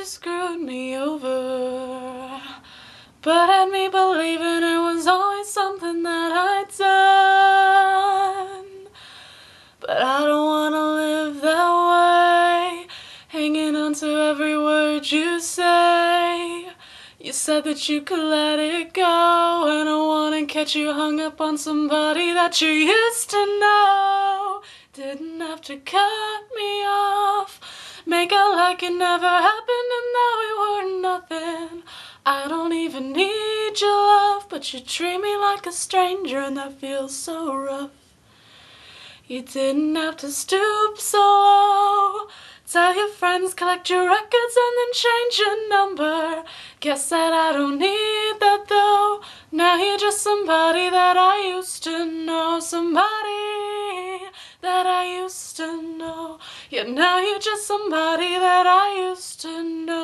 you screwed me over, but had me believing it was always something that I'd done. But I don't wanna live that way, hanging on to every word you say. You said that you could let it go, and I wanna catch you hung up on somebody that you used to know. Didn't have to cut me off, make out like it never happened and that we were nothing. I don't even need your love, but you treat me like a stranger and that feels so rough. You didn't have to stoop so low, tell your friends, collect your records and then change your number. Guess that I don't need that though, now you're just somebody that I used to know. Somebody that I used to know. Yeah, now you're just somebody that I used to know.